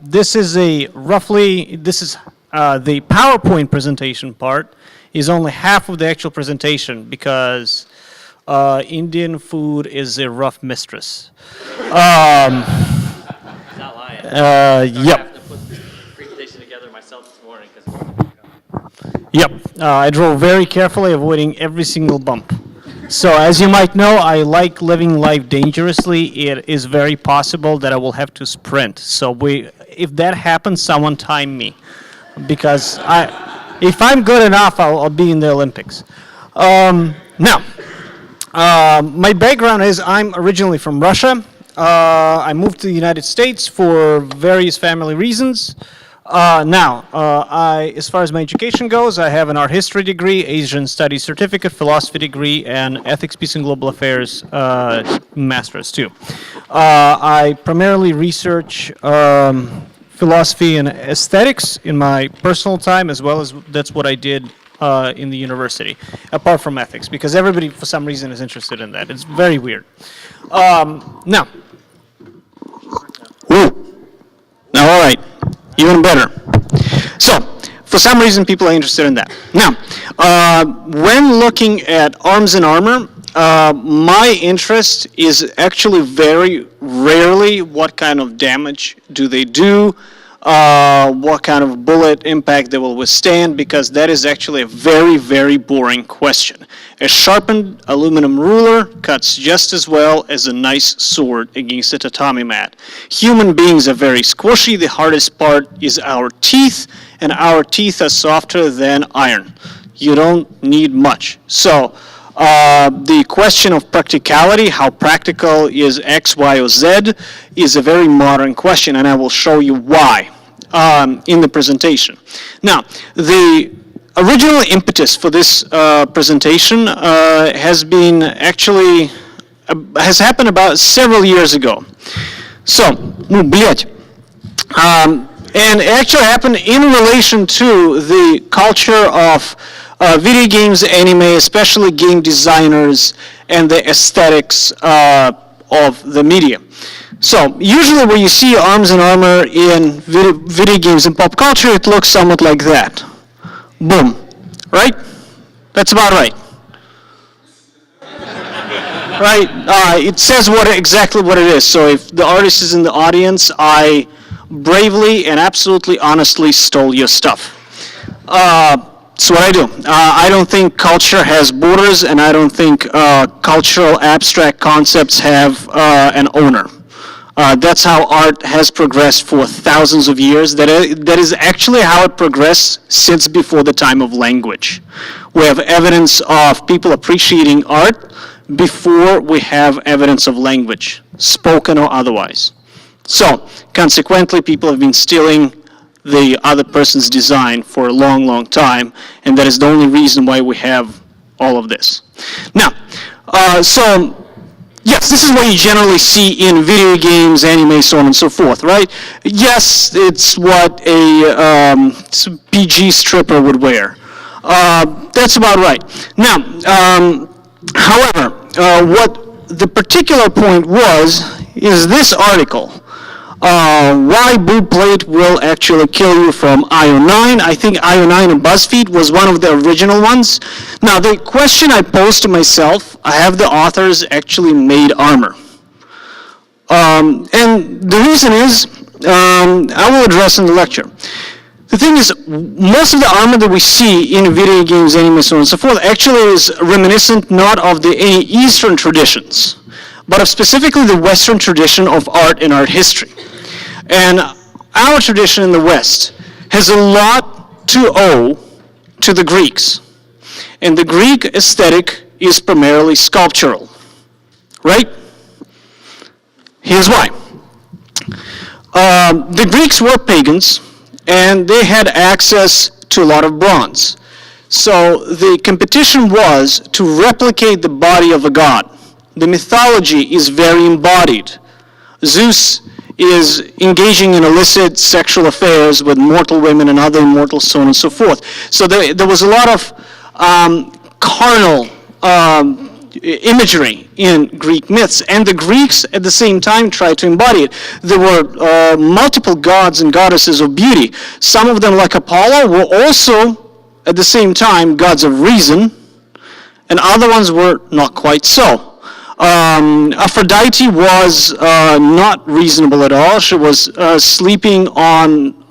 this is the PowerPoint presentation part is only half of the actual presentation because Indian food is a rough mistress. Not lying. Yep. I have to put this presentation together myself this morning Yep. I drove very carefully, avoiding every single bump. So as you might know, I like living life dangerously. It is very possible that I will have to sprint. So if that happens, someone time me, because if I'm good enough, I'll be in the Olympics. Now, my background is I'm originally from Russia. I moved to the United States for various family reasons. As far as my education goes, I have an art history degree, Asian studies certificate, philosophy degree, and ethics, peace, and global affairs master's too. I primarily research philosophy and aesthetics in my personal time, as well as that's what I did in the university, apart from ethics, because everybody for some reason is interested in that. It's very weird. Now, all right. Even better. So, for some reason, people are interested in that. Now, when looking at arms and armor, my interest is actually very rarely what kind of damage do they do, what kind of bullet impact they will withstand, because that is actually a very, very boring question. A sharpened aluminum ruler cuts just as well as a nice sword against a tatami mat. Human beings are very squishy. The hardest part is our teeth, and our teeth are softer than iron. You don't need much. So the question of practicality, how practical is X, Y, or Z, is a very modern question, and I will show you why in the presentation. Now, the original impetus for this presentation has happened about several years ago. So, and it actually happened in relation to the culture of video games, anime, especially game designers, and the aesthetics of the media. So, usually when you see arms and armor in video games and pop culture, it looks somewhat like that. Boom. Right? That's about right. Right? It says exactly what it is. So if the artist is in the audience, I bravely and absolutely honestly stole your stuff. That's what I do. I don't think culture has borders, and I don't think cultural abstract concepts have an owner. That's how art has progressed for thousands of years. That is actually how it progressed since before the time of language. We have evidence of people appreciating art before we have evidence of language, spoken or otherwise. So, consequently, people have been stealing the other person's design for a long, long time, and that is the only reason why we have all of this. Now, yes, this is what you generally see in video games, anime, so on and so forth, right? Yes, it's what a PG stripper would wear. That's about right. Now, however, what the particular point is this article. Why boob plate will actually kill you from IO9. I think IO9 and BuzzFeed was one of the original ones. Now, the question I posed to myself, have the authors actually made armor? And the reason is, I will address in the lecture. The thing is, most of the armor that we see in video games, anime, so on and so forth, actually is reminiscent not of any Eastern traditions, but of specifically the Western tradition of art and art history. And our tradition in the West has a lot to owe to the Greeks. And the Greek aesthetic is primarily sculptural, right? Here's why. The Greeks were pagans, and they had access to a lot of bronze. So the competition was to replicate the body of a god. The mythology is very embodied. Zeus is engaging in illicit sexual affairs with mortal women and other immortals, so on and so forth. So there was a lot of carnal imagery in Greek myths, and the Greeks at the same time tried to embody it. There were multiple gods and goddesses of beauty. Some of them, like Apollo, were also at the same time gods of reason, and other ones were not quite so. Aphrodite was not reasonable at all. She was sleeping on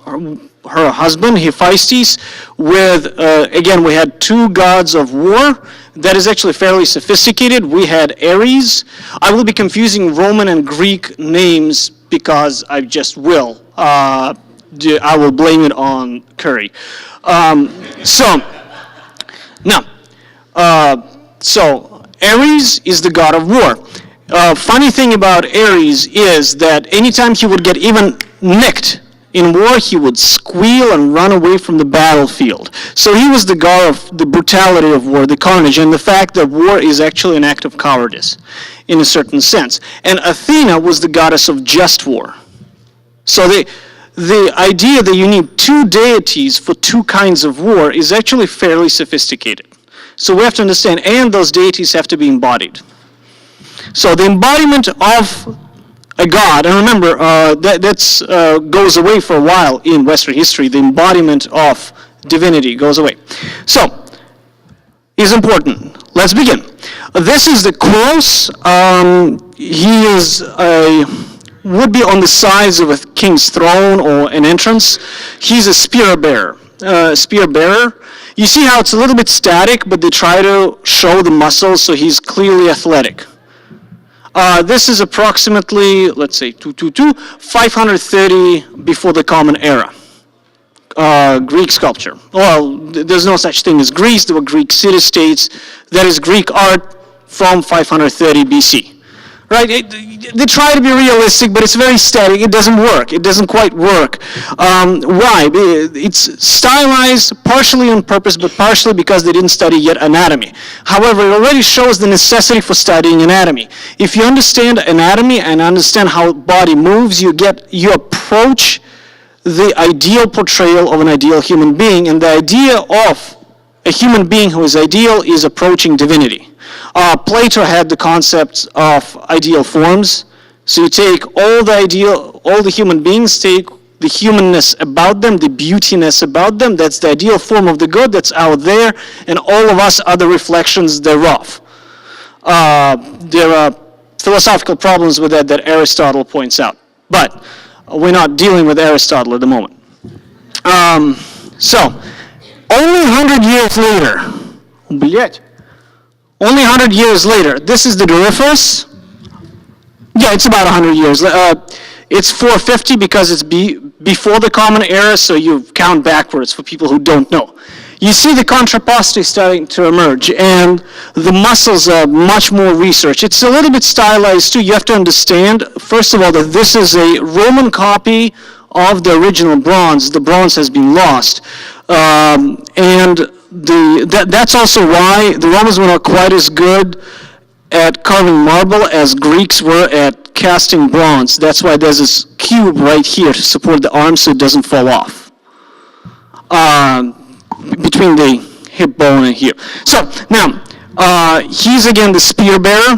her husband, Hephaestus, with, again, we had two gods of war. That is actually fairly sophisticated. We had Ares. I will be confusing Roman and Greek names because I just will. I will blame it on Curry. So Ares is the god of war. Funny thing about Ares is that anytime he would get even nicked in war, he would squeal and run away from the battlefield. So he was the god of the brutality of war, the carnage, and the fact that war is actually an act of cowardice in a certain sense. And Athena was the goddess of just war. So the idea that you need two deities for two kinds of war is actually fairly sophisticated. So we have to understand, and those deities have to be embodied. So the embodiment of a god, and remember, that goes away for a while in Western history. The embodiment of divinity goes away. So, is important. Let's begin. This is the Kronos. He is would be on the size of a king's throne or an entrance. He's a spear bearer. You see how it's a little bit static, but they try to show the muscles, so he's clearly athletic. This is approximately, let's say, 530 before the Common Era. Greek sculpture. Well, there's no such thing as Greece. There were Greek city-states. That is Greek art from 530 BC. Right? They try to be realistic, but it's very static. It doesn't work. It doesn't quite work. Why? It's stylized partially on purpose, but partially because they didn't study yet anatomy. However, it already shows the necessity for studying anatomy. If you understand anatomy and understand how body moves, you approach the ideal portrayal of an ideal human being, and the idea of a human being who is ideal is approaching divinity. Plato had the concepts of ideal forms. So you take all the human beings, take the humanness about them, the beautiness about them. That's the ideal form of the good that's out there, and all of us are the reflections thereof. There are philosophical problems with that Aristotle points out, but we're not dealing with Aristotle at the moment. So, only 100 years later, only 100 years later, this is the Doryphus. Yeah, it's about 100 years. It's 450 because it's before the Common Era, so you count backwards for people who don't know. You see the contrapposti starting to emerge, and the muscles are much more researched. It's a little bit stylized too. You have to understand, first of all, that this is a Roman copy of the original bronze. The bronze has been lost. And that's also why the Romans were not quite as good at carving marble as Greeks were at casting bronze. That's why there's this cube right here to support the arm so it doesn't fall off. Between the hip bone and here. So now, he's again the spear bearer.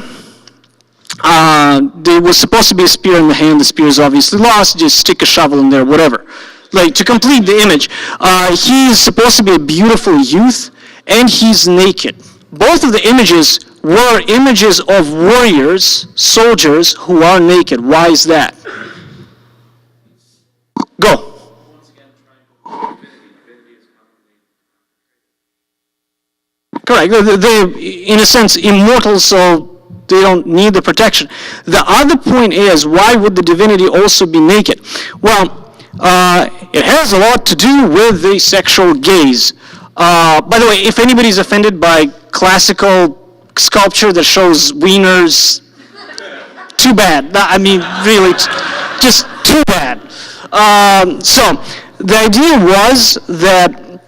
There was supposed to be a spear in the hand. The spear is obviously lost. Just stick a shovel in there, whatever. Like, to complete the image, he's supposed to be a beautiful youth, and he's naked. Both of the images were images of warriors, soldiers, who are naked. Why is that? Go. Correct. They're, in a sense, immortal, so they don't need the protection. The other point is, why would the divinity also be naked? Well, it has a lot to do with the sexual gaze. By the way, if anybody's offended by classical sculpture that shows wieners, too bad. I mean, really, just too bad. So, the idea was that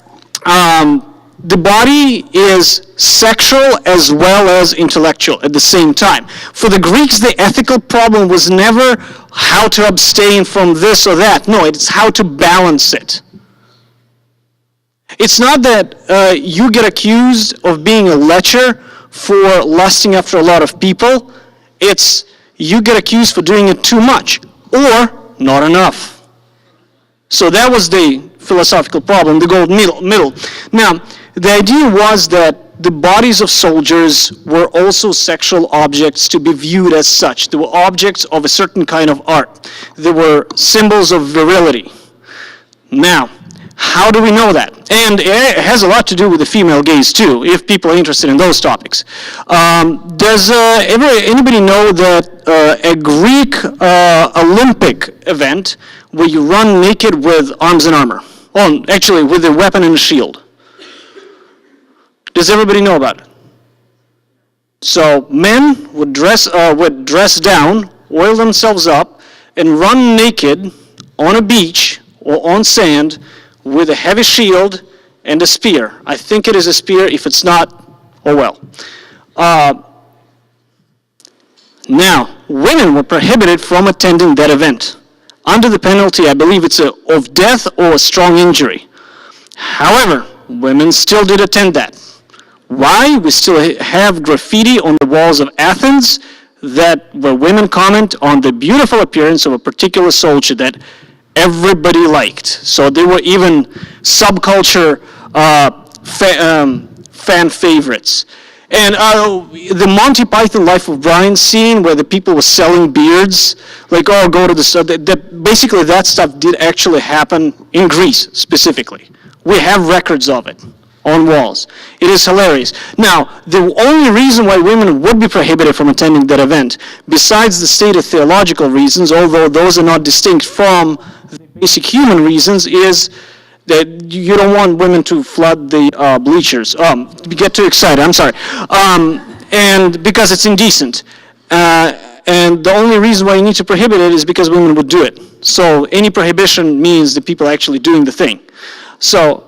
the body is sexual as well as intellectual at the same time. For the Greeks, the ethical problem was never how to abstain from this or that. No, it's how to balance it. It's not that you get accused of being a lecher for lusting after a lot of people. It's you get accused for doing it too much or not enough. So that was the philosophical problem, the golden middle. Now, the idea was that the bodies of soldiers were also sexual objects to be viewed as such. They were objects of a certain kind of art. They were symbols of virility. Now, how do we know that? And it has a lot to do with the female gaze too, if people are interested in those topics. Does anybody know that a Greek Olympic event where you run naked with arms and armor? Well, actually, with a weapon and a shield. Does everybody know about it? So men would dress down, oil themselves up, and run naked on a beach or on sand with a heavy shield and a spear. I think it is a spear. If it's not, oh well. Now, women were prohibited from attending that event under the penalty, I believe it's of death or a strong injury. However, women still did attend that. Why? We still have graffiti on the walls of Athens where women comment on the beautiful appearance of a particular soldier that everybody liked. So they were even subculture fan favorites. And the Monty Python Life of Brian scene where the people were selling beards, like, oh, go to the store. Basically, that stuff did actually happen in Greece, specifically. We have records of it on walls. It is hilarious. Now, the only reason why women would be prohibited from attending that event, besides the stated theological reasons, although those are not distinct from the basic human reasons, is that you don't want women to flood the bleachers. Get too excited, I'm sorry. And because it's indecent. And the only reason why you need to prohibit it is because women would do it. So any prohibition means the people actually doing the thing. So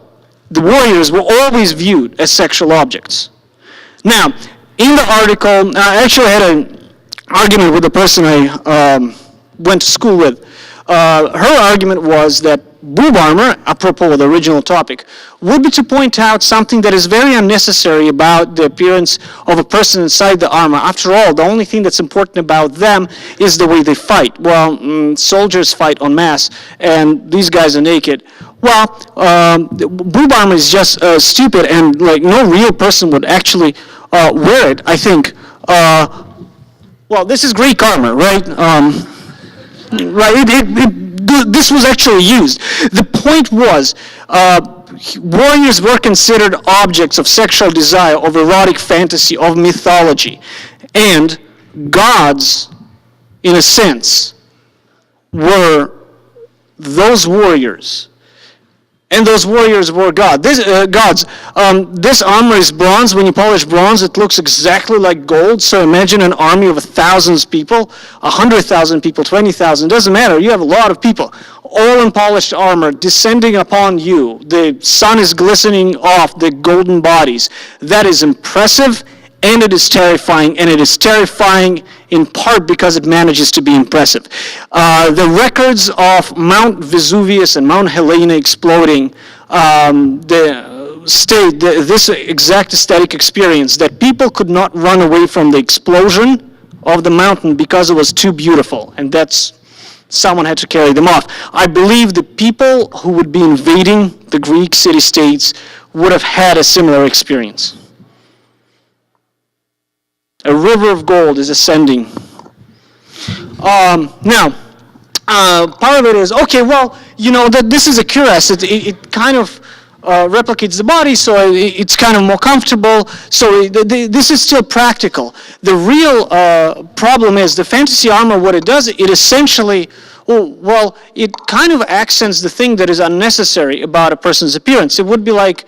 the warriors were always viewed as sexual objects. Now, in the article, I actually had an argument with the person I went to school with. Her argument was that boob armor, apropos of the original topic, would be to point out something that is very unnecessary about the appearance of a person inside the armor. After all, the only thing that's important about them is the way they fight. Well, soldiers fight en masse, and these guys are naked. Well, boob armor is just stupid, and like no real person would actually wear it, I think. Well, this is Greek armor, right? Right, this was actually used. The point was, warriors were considered objects of sexual desire, of erotic fantasy, of mythology. And gods, in a sense, were those warriors. And those warriors were gods. This armor is bronze. When you polish bronze, it looks exactly like gold. So imagine an army of 1,000 people, 100,000 people, 20,000. Doesn't matter. You have a lot of people, all in polished armor, descending upon you. The sun is glistening off the golden bodies. That is impressive, and it is terrifying. And it is terrifying in part because it manages to be impressive. The records of Mount Vesuvius and Mount Helena exploding state this exact aesthetic experience, that people could not run away from the explosion of the mountain because it was too beautiful, and that's someone had to carry them off. I believe the people who would be invading the Greek city-states would have had a similar experience. A river of gold is ascending. Now, part of it is, okay, well, you know, that this is a cuirass. It kind of replicates the body, so it's kind of more comfortable. So this is still practical. The real problem is the fantasy armor, what it does, it essentially, well, it kind of accents the thing that is unnecessary about a person's appearance. It would be like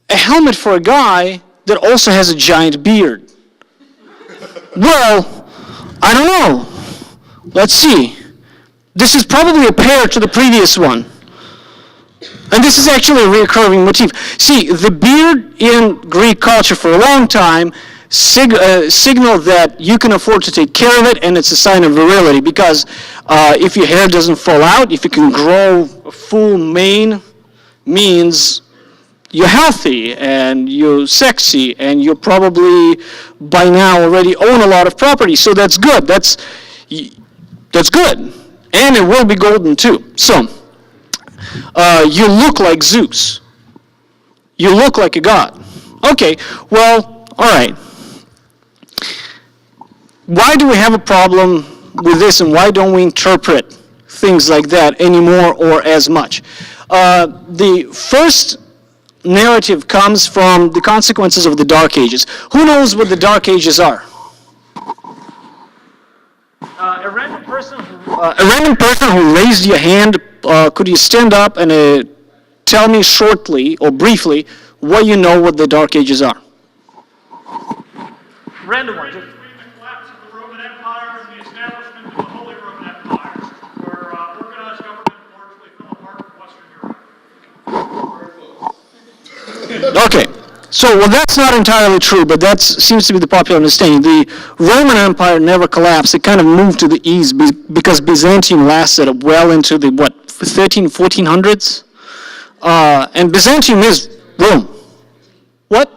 a helmet for a guy that also has a giant beard. Well, I don't know. Let's see. This is probably a pair to the previous one. And this is actually a recurring motif. See, the beard in Greek culture for a long time signaled that you can afford to take care of it, and it's a sign of virility, because if your hair doesn't fall out, if you can grow a full mane, means you're healthy and you're sexy and you probably by now already own a lot of property, so that's good. That's good, and it will be golden too. So you look like Zeus. You look like a god. Okay, well, all right. Why do we have a problem with this, and why don't we interpret things like that anymore or as much? The first narrative comes from the consequences of the Dark Ages. Who knows what the Dark Ages are? A random person who raised your hand, could you stand up and tell me shortly or briefly what you know what the Dark Ages are? Random one. Between the collapse of the Roman Empire and the establishment of the Holy Roman Empire, where organized government largely fell apart in Western Europe. Okay, so well, that's not entirely true, but that seems to be the popular understanding. The Roman Empire never collapsed. It kind of moved to the east because Byzantium lasted well into the, 1400s? And Byzantium is Rome. What?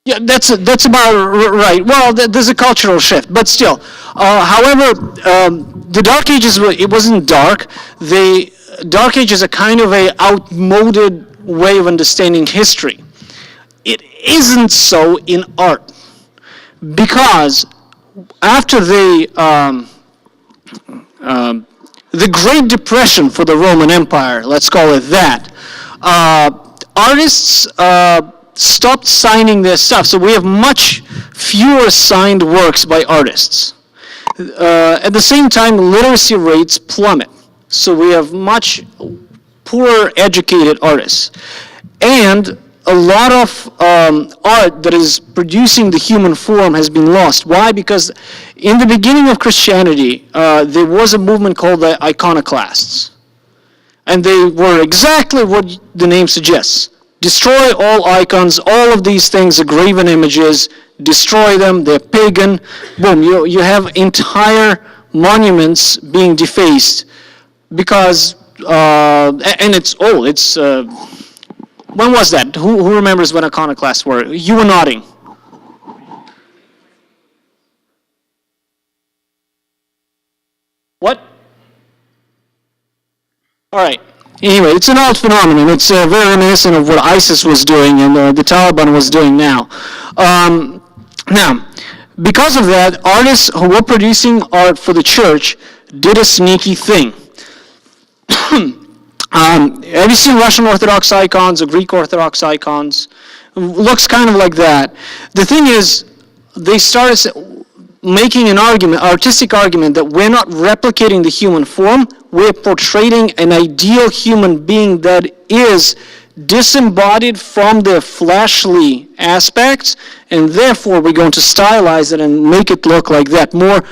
Yeah, that's about right. Well, there's a cultural shift, but still. However, the Dark Ages, it wasn't dark. The Dark Ages are kind of a outmoded way of understanding history. It isn't so in art, because after the Great Depression for the Roman Empire, let's call it that, artists stopped signing their stuff, so we have much fewer signed works by artists. At the same time, literacy rates plummet, so we have much poorer educated artists. And a lot of art that is producing the human form has been lost. Why? Because in the beginning of Christianity, there was a movement called the iconoclasts. And they were exactly what the name suggests. Destroy all icons, all of these things are graven images, destroy them, they're pagan. Boom, you have entire monuments being defaced because, and it's old, it's, when was that? Who remembers when iconoclasts were? You were nodding. What? All right. Anyway, it's an old phenomenon. It's very reminiscent of what ISIS was doing and the Taliban was doing now. Now, because of that, artists who were producing art for the church did a sneaky thing. Have you seen Russian Orthodox icons or Greek Orthodox icons? Looks kind of like that. The thing is, they started making an argument, artistic argument, that we're not replicating the human form, we're portraying an ideal human being that is disembodied from their fleshly aspects, and therefore we're going to stylize it and make it look like that, more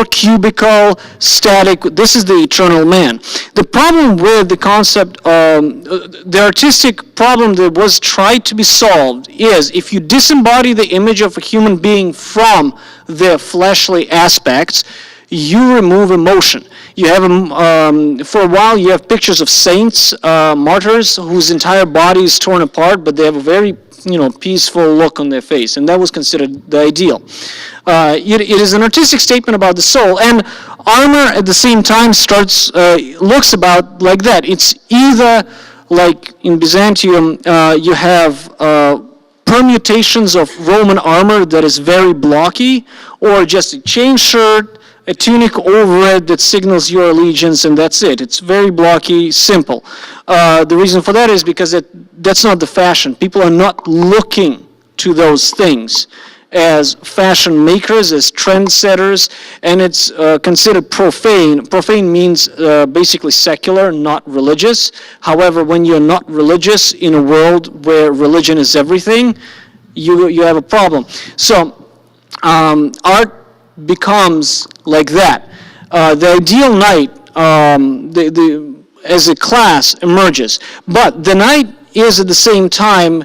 cubical, static. This is the eternal man. The problem with the concept, the artistic problem that was tried to be solved is if you disembody the image of a human being from their fleshly aspects, you remove emotion. You have, for a while, you have pictures of saints, martyrs, whose entire body is torn apart, but they have a very, peaceful look on their face, and that was considered the ideal. It is an artistic statement about the soul, and armor at the same time looks about like that. It's either, like in Byzantium, you have permutations of Roman armor that is very blocky, or just a chain shirt, a tunic over it that signals your allegiance, and that's it. It's very blocky, simple. The reason for that is because that's not the fashion. People are not looking to those things as fashion makers, as trendsetters, and it's considered profane. Profane means basically secular, not religious. However, when you're not religious in a world where religion is everything, you have a problem. So art becomes like that. The ideal knight, as a class, emerges. But the knight is at the same time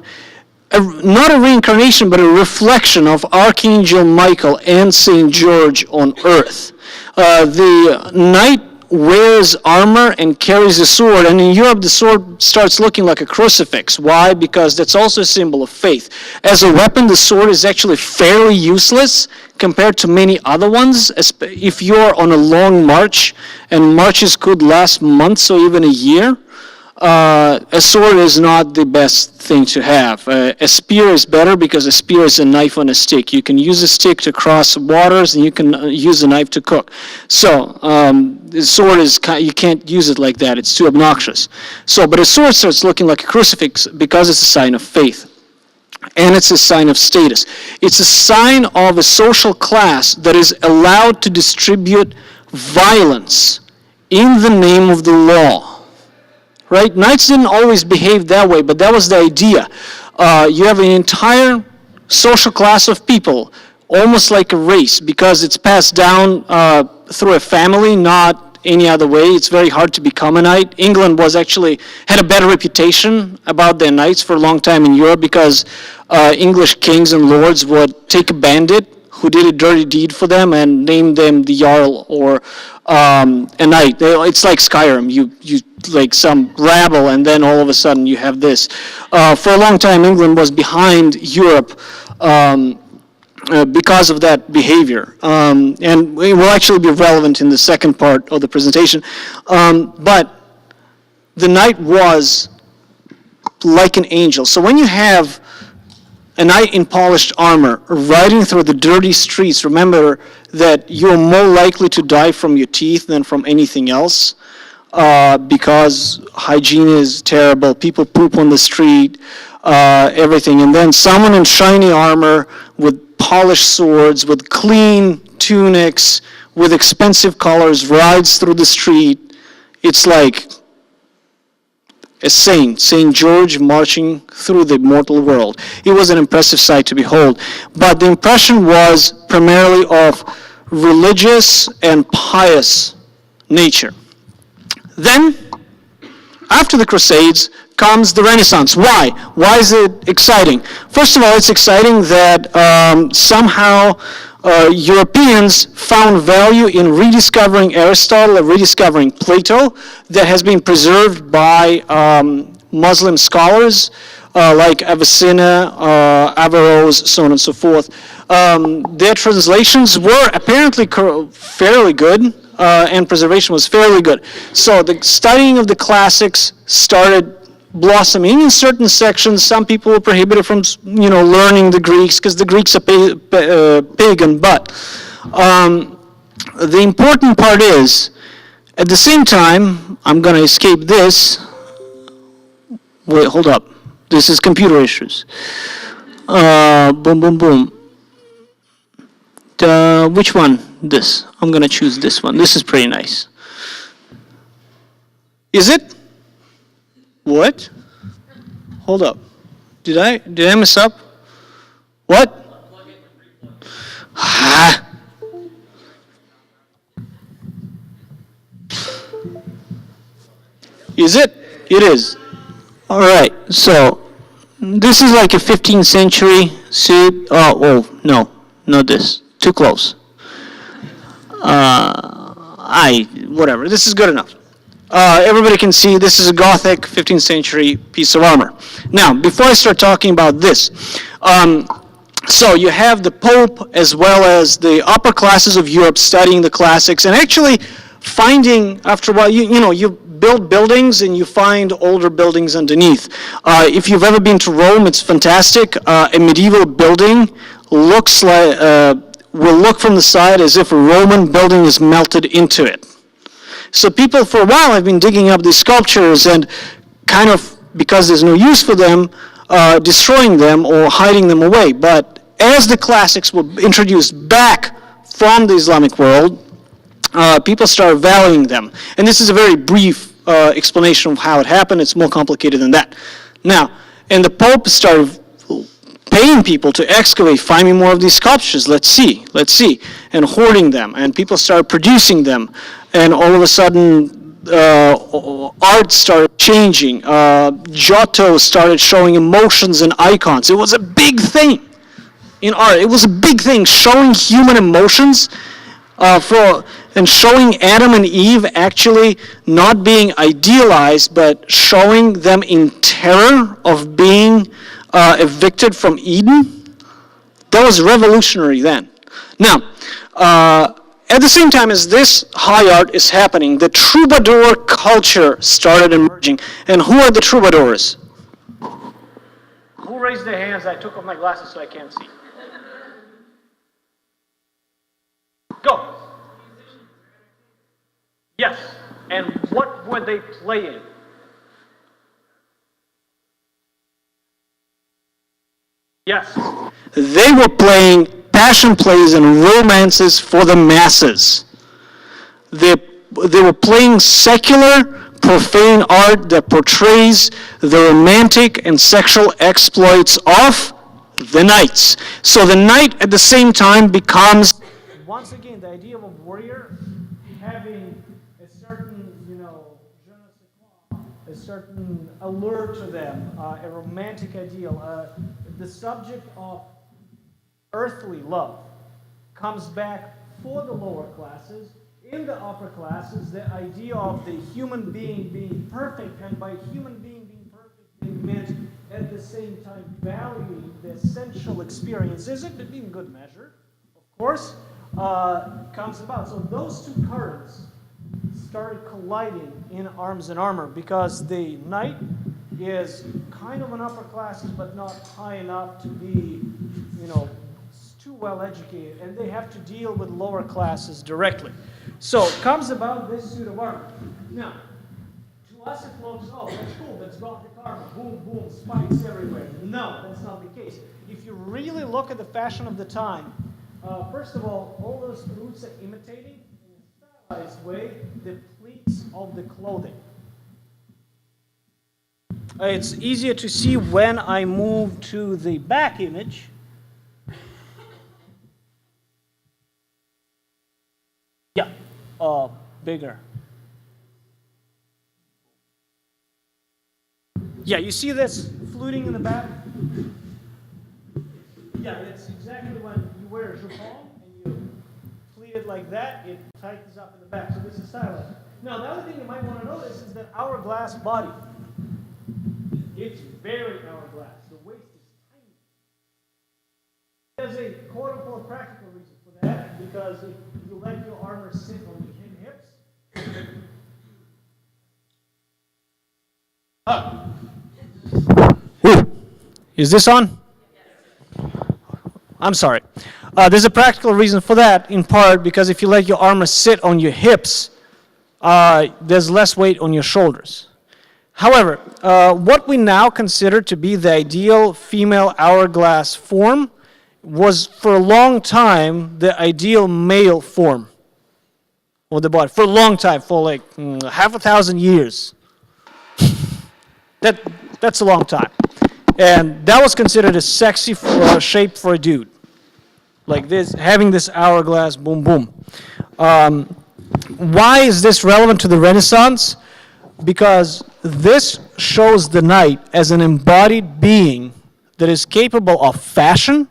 not a reincarnation, but a reflection of Archangel Michael and St. George on earth. The knight wears armor and carries a sword, and in Europe the sword starts looking like a crucifix. Why? Because that's also a symbol of faith. As a weapon, the sword is actually fairly useless compared to many other ones. If you're on a long march, and marches could last months or even a year, a sword is not the best thing to have. A spear is better because a spear is a knife on a stick. You can use a stick to cross waters, and you can use a knife to cook. So the sword is, you can't use it like that. It's too obnoxious. So, but a sword starts looking like a crucifix because it's a sign of faith. And it's a sign of status. It's a sign of a social class that is allowed to distribute violence in the name of the law. Right? Knights didn't always behave that way, but that was the idea. You have an entire social class of people, almost like a race, because it's passed down through a family, not any other way. It's very hard to become a knight. England had a better reputation about their knights for a long time in Europe because English kings and lords would take a bandit who did a dirty deed for them and name them the Jarl or a knight. It's like Skyrim. You like some rabble, and then all of a sudden you have this. For a long time, England was behind Europe because of that behavior. And it will actually be relevant in the second part of the presentation. But the knight was like an angel. So when you have a knight in polished armor riding through the dirty streets, remember that you're more likely to die from your teeth than from anything else, because hygiene is terrible, people poop on the street, everything. And then someone in shiny armor with polished swords, with clean tunics, with expensive colors, rides through the street. It's like a saint, St. George marching through the mortal world. It was an impressive sight to behold. But the impression was primarily of religious and pious nature. Then, after the Crusades, comes the Renaissance. Why? Why is it exciting? First of all, it's exciting that somehow Europeans found value in rediscovering Aristotle and rediscovering Plato that has been preserved by Muslim scholars like Avicenna, Averroes, so on and so forth. Their translations were apparently fairly good, and preservation was fairly good. So the studying of the classics started blossoming in certain sections. Some people were prohibited from, learning the Greeks because the Greeks are pagan. But the important part is, at the same time, I'm going to escape this. Wait, hold up. This is computer issues. Boom, boom, boom. Which one? This. I'm going to choose this one. This is pretty nice. Is it? What? Hold up. Did I mess up? What? Is it? It is. All right. So this is like a 15th century suit. Oh no, not this. Too close. Whatever. This is good enough. Everybody can see this is a Gothic 15th century piece of armor. Now, before I start talking about this, so you have the Pope as well as the upper classes of Europe studying the classics and actually finding, after a while, you build buildings and you find older buildings underneath. If you've ever been to Rome, it's fantastic. A medieval building looks like, will look from the side as if a Roman building is melted into it. So people for a while have been digging up these sculptures and kind of, because there's no use for them, destroying them or hiding them away. But as the classics were introduced back from the Islamic world, people started valuing them. And this is a very brief explanation of how it happened. It's more complicated than that. Now, and the Pope started paying people to excavate, find me more of these sculptures, let's see, and hoarding them. And people started producing them. And all of a sudden, art started changing. Giotto started showing emotions and icons. It was a big thing in art. It was a big thing, showing human emotions. and showing Adam and Eve actually not being idealized, but showing them in terror of being evicted from Eden, that was revolutionary then. Now, at the same time as this high art is happening, the troubadour culture started emerging. And who are the troubadours? Who raised their hands? I took off my glasses so I can't see. Go. Yes. And what were they playing? Yes. They were playing passion plays and romances for the masses. They were playing secular, profane art that portrays the romantic and sexual exploits of the knights. So the knight at the same time becomes, once again, the idea of a warrior having a certain, je ne sais quoi, a certain allure to them, a romantic ideal. The subject of earthly love comes back for the lower classes. In the upper classes, the idea of the human being perfect, and by human being perfect, they meant at the same time valuing the essential experiences, it in good measure, of course, comes about. So those two currents started colliding in Arms and Armor, because the knight is kind of an upper classes, but not high enough to be, too well educated, and they have to deal with lower classes directly. So comes about this suit of armor. Now, to us it looks, oh, that's cool, that's Gothic armor, boom, boom, spikes everywhere. No, that's not the case. If you really look at the fashion of the time, first of all those boots are imitating, in a stylized way, the pleats of the clothing. It's easier to see when I move to the back image. Yeah, bigger. Yeah, you see this fluting in the back? Yeah, it's exactly when you wear a jupon and you pleat it like that, it tightens up in the back. So this is stylized. Now, the other thing you might want to notice is that hourglass body. It's very hourglass. The waist is tiny. There's a quote-unquote practical reason for that, because if you let your armor sit on your hips. Is this on? I'm sorry. There's a practical reason for that, in part because if you let your armor sit on your hips, there's less weight on your shoulders. However, what we now consider to be the ideal female hourglass form was for a long time the ideal male form of the body. For a long time, for like half a thousand years. That's a long time. And that was considered a sexy shape for a dude. Like this, having this hourglass, boom, boom. Why is this relevant to the Renaissance? Because this shows the knight as an embodied being that is capable of fashion,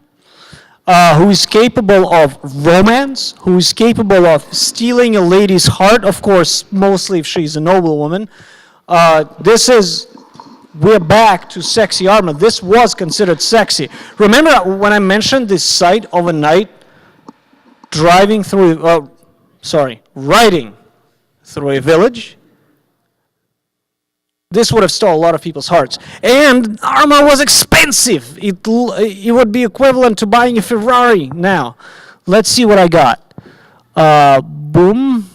who is capable of romance, who is capable of stealing a lady's heart, of course, mostly if she's a noblewoman. We're back to sexy armor. This was considered sexy. Remember when I mentioned this sight of a knight riding through a village? This would have stolen a lot of people's hearts. And armor was expensive. It would be equivalent to buying a Ferrari now. Let's see what I got. Boom.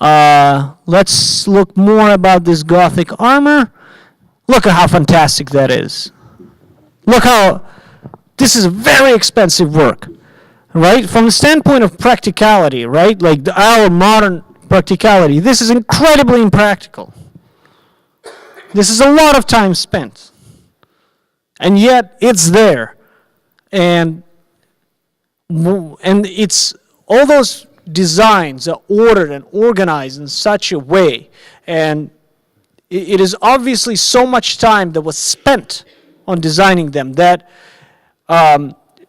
Let's look more about this Gothic armor. Look at how fantastic that is. Look how, this is very expensive work, right? From the standpoint of practicality, right? Like our modern practicality, this is incredibly impractical. This is a lot of time spent. And yet, it's there. And it's, all those designs are ordered and organized in such a way, and it is obviously so much time that was spent on designing them that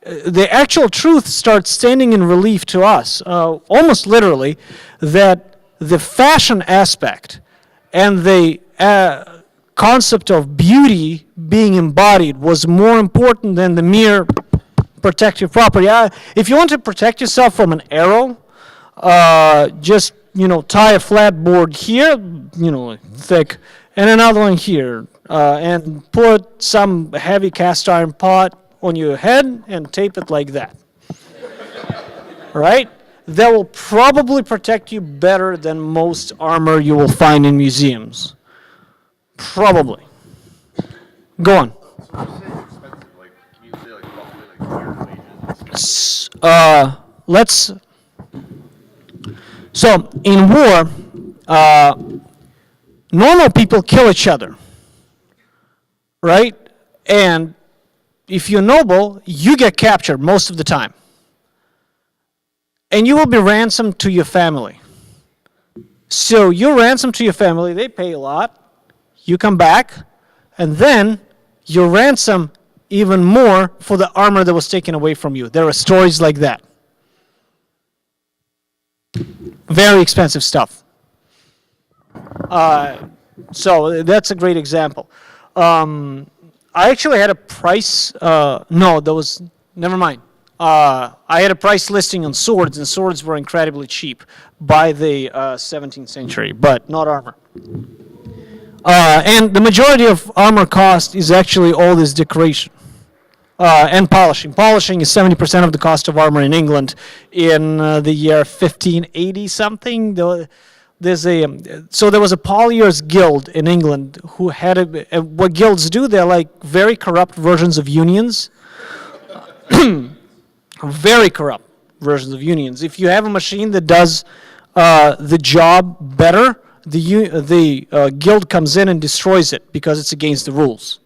the actual truth starts standing in relief to us, almost literally, that the fashion aspect and the concept of beauty being embodied was more important than the mere protective property. If you want to protect yourself from an arrow, just tie a flat board here, thick, and another one here, and put some heavy cast iron pot on your head and tape it like that. Right? That will probably protect you better than most armor you will find in museums. Probably. Go on. So in war, normal people kill each other, right? And if you're noble, you get captured most of the time. And you will be ransomed to your family. So you're ransomed to your family, they pay a lot, you come back, and then you ransom even more for the armor that was taken away from you. There are stories like that. Very expensive stuff. So that's a great example. I actually had a price, never mind. I had a price listing on swords, and swords were incredibly cheap by the 17th century, but not armor. And the majority of armor cost is actually all this decoration and polishing. Polishing is 70% of the cost of armor in England in the year 1580 something. So there was a Polyers guild in England who had what guilds do. They're like very corrupt versions of unions. Very corrupt versions of unions. If you have a machine that does the job better, the guild comes in and destroys it because it's against the rules.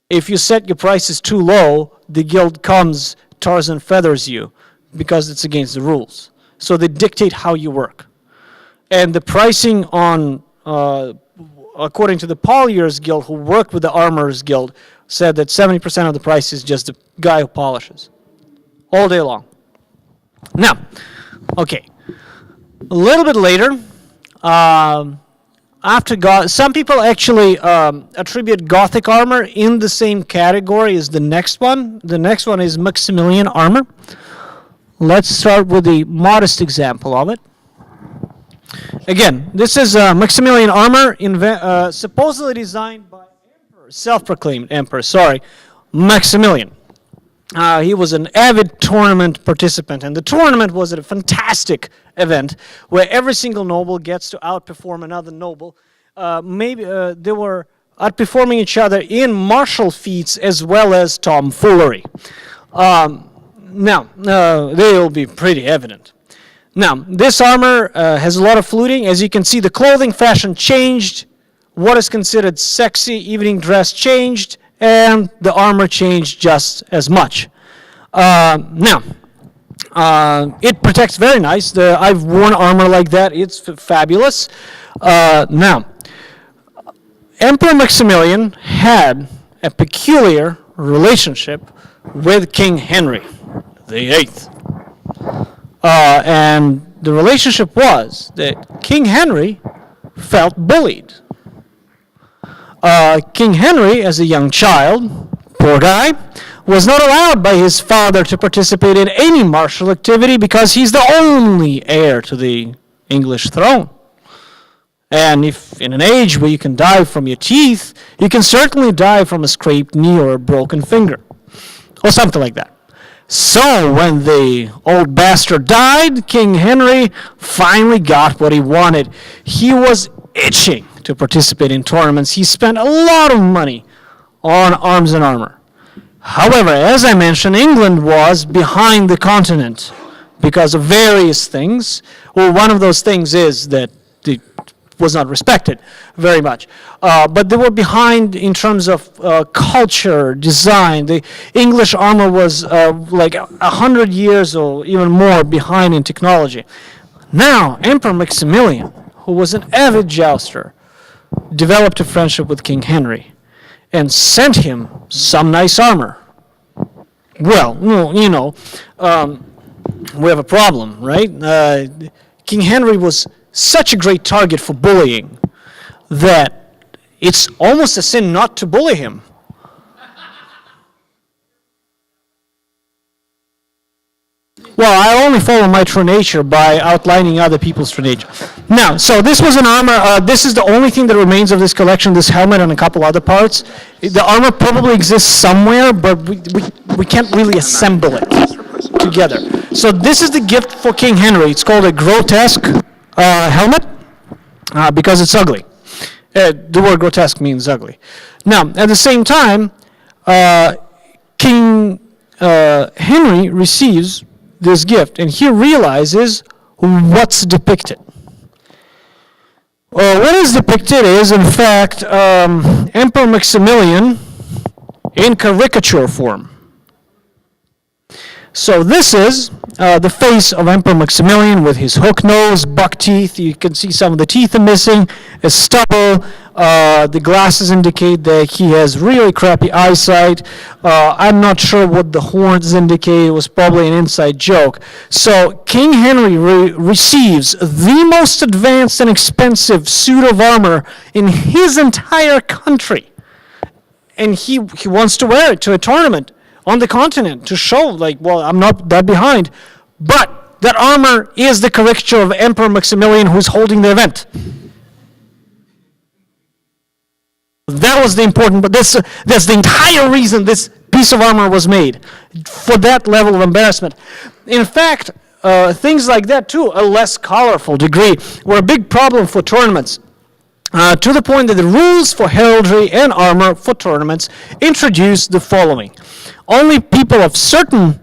If you set your prices too low, the guild comes, tars and feathers you because it's against the rules. So they dictate how you work. And the pricing on, according to the Polyers Guild, who worked with the Armorers Guild, said that 70% of the price is just the guy who polishes. All day long. Now, okay. A little bit later, some people actually attribute Gothic armor in the same category as the next one. The next one is Maximilian armor. Let's start with the modest example of it. Again, this is Maximilian armor, supposedly designed by self-proclaimed emperor, Maximilian. He was an avid tournament participant, and the tournament was a fantastic event where every single noble gets to outperform another noble. They were outperforming each other in martial feats as well as tomfoolery. Now, they will be pretty evident. Now, this armor has a lot of fluting. As you can see, the clothing fashion changed. What is considered sexy evening dress changed, and the armor changed just as much. It protects very nice. I've worn armor like that. It's fabulous. Now, Emperor Maximilian had a peculiar relationship with King Henry VIII. And the relationship was that King Henry felt bullied. King Henry, as a young child, poor guy, was not allowed by his father to participate in any martial activity because he's the only heir to the English throne. And if in an age where you can die from your teeth, you can certainly die from a scraped knee or a broken finger, or something like that. So when the old bastard died, King Henry finally got what he wanted. He was itching to participate in tournaments. He spent a lot of money on arms and armor. However, as I mentioned, England was behind the continent because of various things. Well, one of those things is that it was not respected very much. But they were behind in terms of culture, design. The English armor was like 100 years or even more behind in technology. Now, Emperor Maximilian, who was an avid jouster, developed a friendship with King Henry and sent him some nice armor. Well, no, we have a problem, right? King Henry was such a great target for bullying that it's almost a sin not to bully him. Well, I only follow my true nature by outlining other people's true nature. Now, so this was an armor. This is the only thing that remains of this collection, this helmet and a couple other parts. The armor probably exists somewhere, but we can't really assemble it together. So this is the gift for King Henry. It's called a grotesque helmet because it's ugly. The word grotesque means ugly. Now, at the same time, King Henry receives this gift, and he realizes what's depicted. What is depicted is, in fact, Emperor Maximilian in caricature form. So this is the face of Emperor Maximilian with his hook nose, buck teeth. You can see some of the teeth are missing, a stubble. The glasses indicate that he has really crappy eyesight. I'm not sure what the horns indicate. It was probably an inside joke. So King Henry receives the most advanced and expensive suit of armor in his entire country. And he wants to wear it to a tournament on the continent to show, like, well, I'm not that behind. But that armor is the caricature of Emperor Maximilian who's holding the event. That was the important, but that's the entire reason this piece of armor was made, for that level of embarrassment. In fact, things like that too, a less colorful degree, were a big problem for tournaments. To the point that the rules for heraldry and armor for tournaments introduced the following. Only people of certain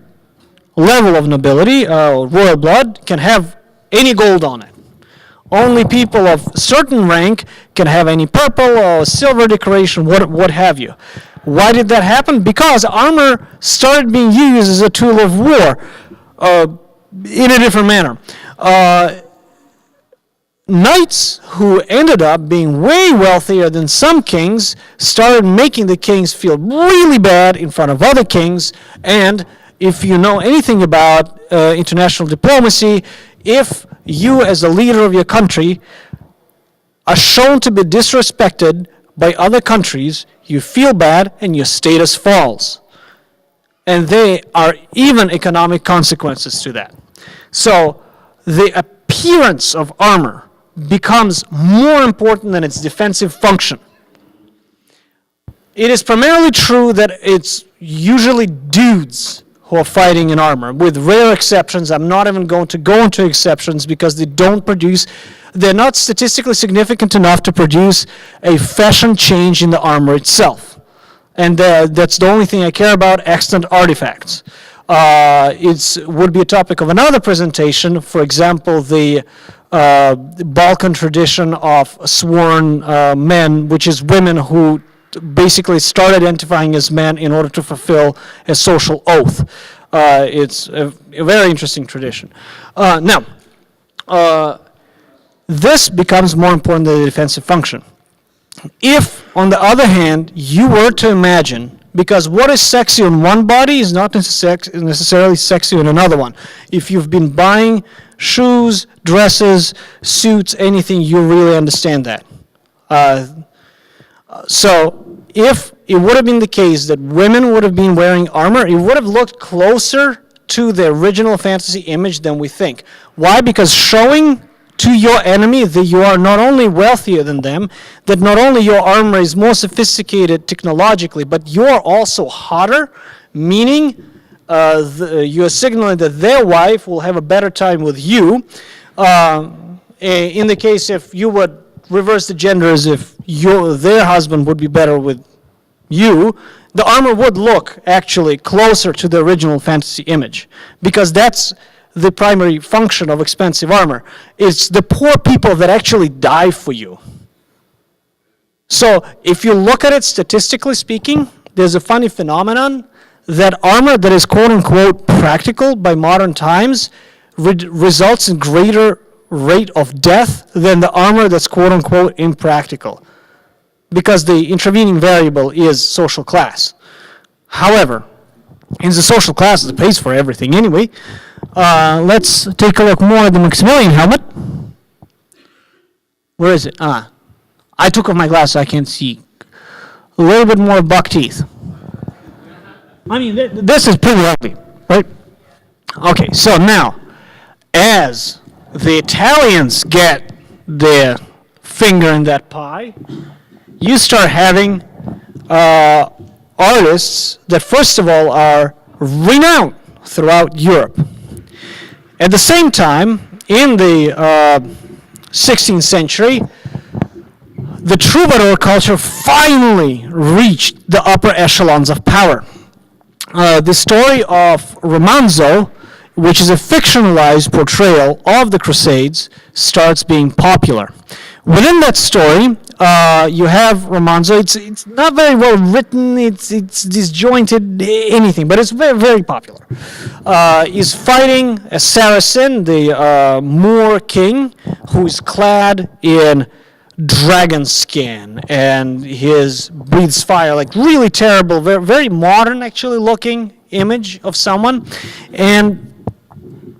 level of nobility, royal blood, can have any gold on it. Only people of certain rank can have any purple or silver decoration, what have you. Why did that happen? Because armor started being used as a tool of war in a different manner. Knights who ended up being way wealthier than some kings started making the kings feel really bad in front of other kings. And if you know anything about international diplomacy, if you as a leader of your country are shown to be disrespected by other countries, you feel bad and your status falls. And there are even economic consequences to that. So the appearance of armor becomes more important than its defensive function. It is primarily true that it's usually dudes who are fighting in armor, with rare exceptions. I'm not even going to go into exceptions because they're not statistically significant enough to produce a fashion change in the armor itself. And that's the only thing I care about, extant artifacts. It would be a topic of another presentation, for example, the Balkan tradition of sworn men, which is women who basically start identifying as men in order to fulfill a social oath. It's a very interesting tradition. Now, this becomes more important than the defensive function. If, on the other hand, you were to imagine, because what is sexy on one body is not necessarily sexy on another one. If you've been buying shoes, dresses, suits, anything, you really understand that. So if it would have been the case that women would have been wearing armor, it would have looked closer to the original fantasy image than we think. Why? Because showing to your enemy that you are not only wealthier than them, that not only your armor is more sophisticated technologically, but you're also hotter, meaning you're signaling that their wife will have a better time with you. In the case if you would reverse the gender as if their husband would be better with you, the armor would look actually closer to the original fantasy image, because that's the primary function of expensive armor. It's the poor people that actually die for you. So if you look at it statistically speaking, there's a funny phenomenon that armor that is quote-unquote practical by modern times results in greater rate of death than the armor that's quote-unquote impractical, because the intervening variable is social class. However, in the social classes, it pays for everything anyway. Let's take a look more at the Maximilian helmet. Where is it? I took off my glasses, so I can't see. A little bit more buck teeth. I mean, this is pretty ugly, right? Okay, so now, as the Italians get their finger in that pie, you start having artists that, first of all, are renowned throughout Europe. At the same time, in the 16th century, the troubadour culture finally reached the upper echelons of power. The story of Romanzo, which is a fictionalized portrayal of the Crusades, starts being popular. Within that story, you have Romanzo. It's not very well written. It's disjointed, anything, but it's very, very popular. He's fighting a Saracen, the Moor king, who is clad in dragon skin, and his breathes fire, like really terrible, very, very modern actually looking image of someone. And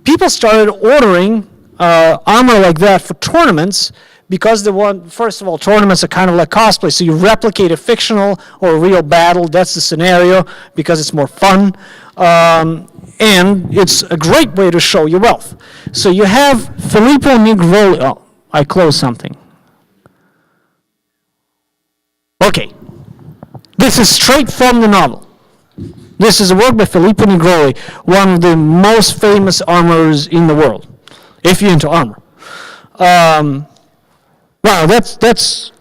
people started ordering armor like that for tournaments, because they want, first of all, tournaments are kind of like cosplay, so you replicate a fictional or a real battle. That's the scenario, because it's more fun, and it's a great way to show your wealth. So you have Filippo Nigroli. Oh, I closed something. Okay, this is straight from the novel. This is a work by Filippo Nigroli, one of the most famous armorers in the world, if you're into armor. Wow, that's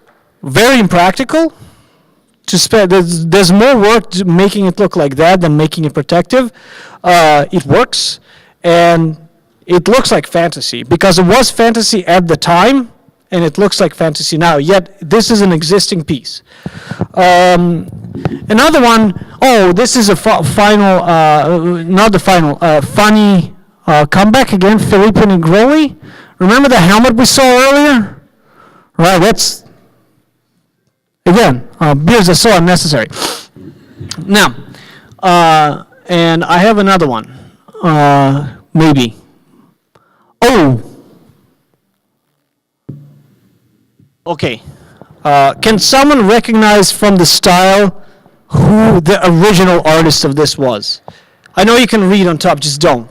very impractical. To spend, there's more work to making it look like that than making it protective. It works, and it looks like fantasy, because it was fantasy at the time, and it looks like fantasy now, yet this is an existing piece. Another one, this is a final, not the final, funny comeback again, Filippo Nigroli. Remember the helmet we saw earlier? Right, that's, again, beards are so unnecessary. Now, and I have another one, maybe. Okay. Can someone recognize from the style who the original artist of this was? I know you can read on top, just don't.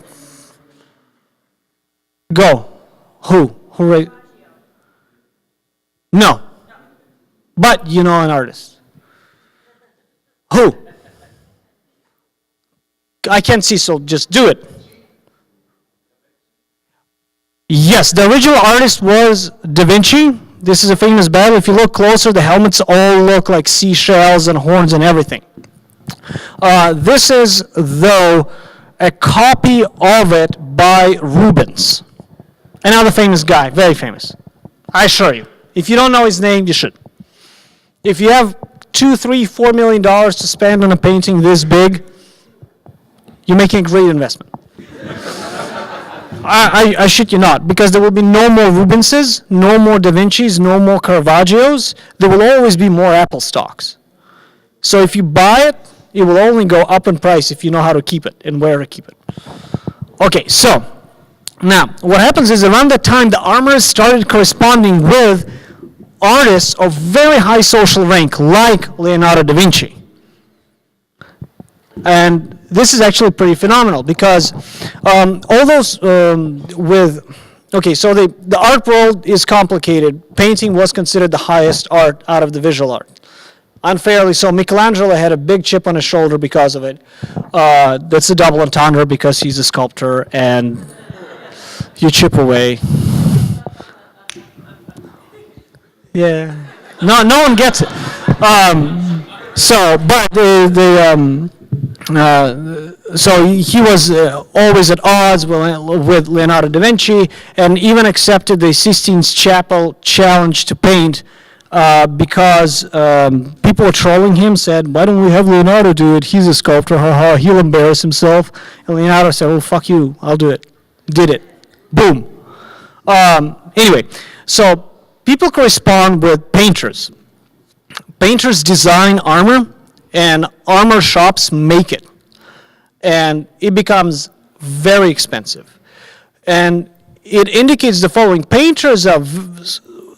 Go. Who? No. But you know an artist. Who? I can't see, so just do it. Yes, the original artist was Da Vinci. This is a famous battle. If you look closer, the helmets all look like seashells and horns and everything. This is, though, a copy of it by Rubens. Another famous guy, very famous. I assure you. If you don't know his name, you should. If you have $2, $3, $4 million to spend on a painting this big, you're making a great investment. I shit you not, because there will be no more Rubenses, no more Da Vincis, no more Caravaggios. There will always be more Apple stocks. So if you buy it, it will only go up in price if you know how to keep it and where to keep it. Okay, so now what happens is around that time the armorers started corresponding with artists of very high social rank, like Leonardo da Vinci. And this is actually pretty phenomenal, because all those so the art world is complicated. Painting was considered the highest art out of the visual art. Unfairly so. Michelangelo had a big chip on his shoulder because of it. That's a double entendre, because he's a sculptor and you chip away. Yeah. No one gets it. So he was always at odds with Leonardo da Vinci, and even accepted the Sistine Chapel challenge to paint because people were trolling him, said, why don't we have Leonardo do it? He's a sculptor, haha, he'll embarrass himself. And Leonardo said, oh, fuck you, I'll do it. Did it. Boom. Anyway, so people correspond with painters. Painters design armor, and armor shops make it. and it becomes very expensive. And it indicates the following: painters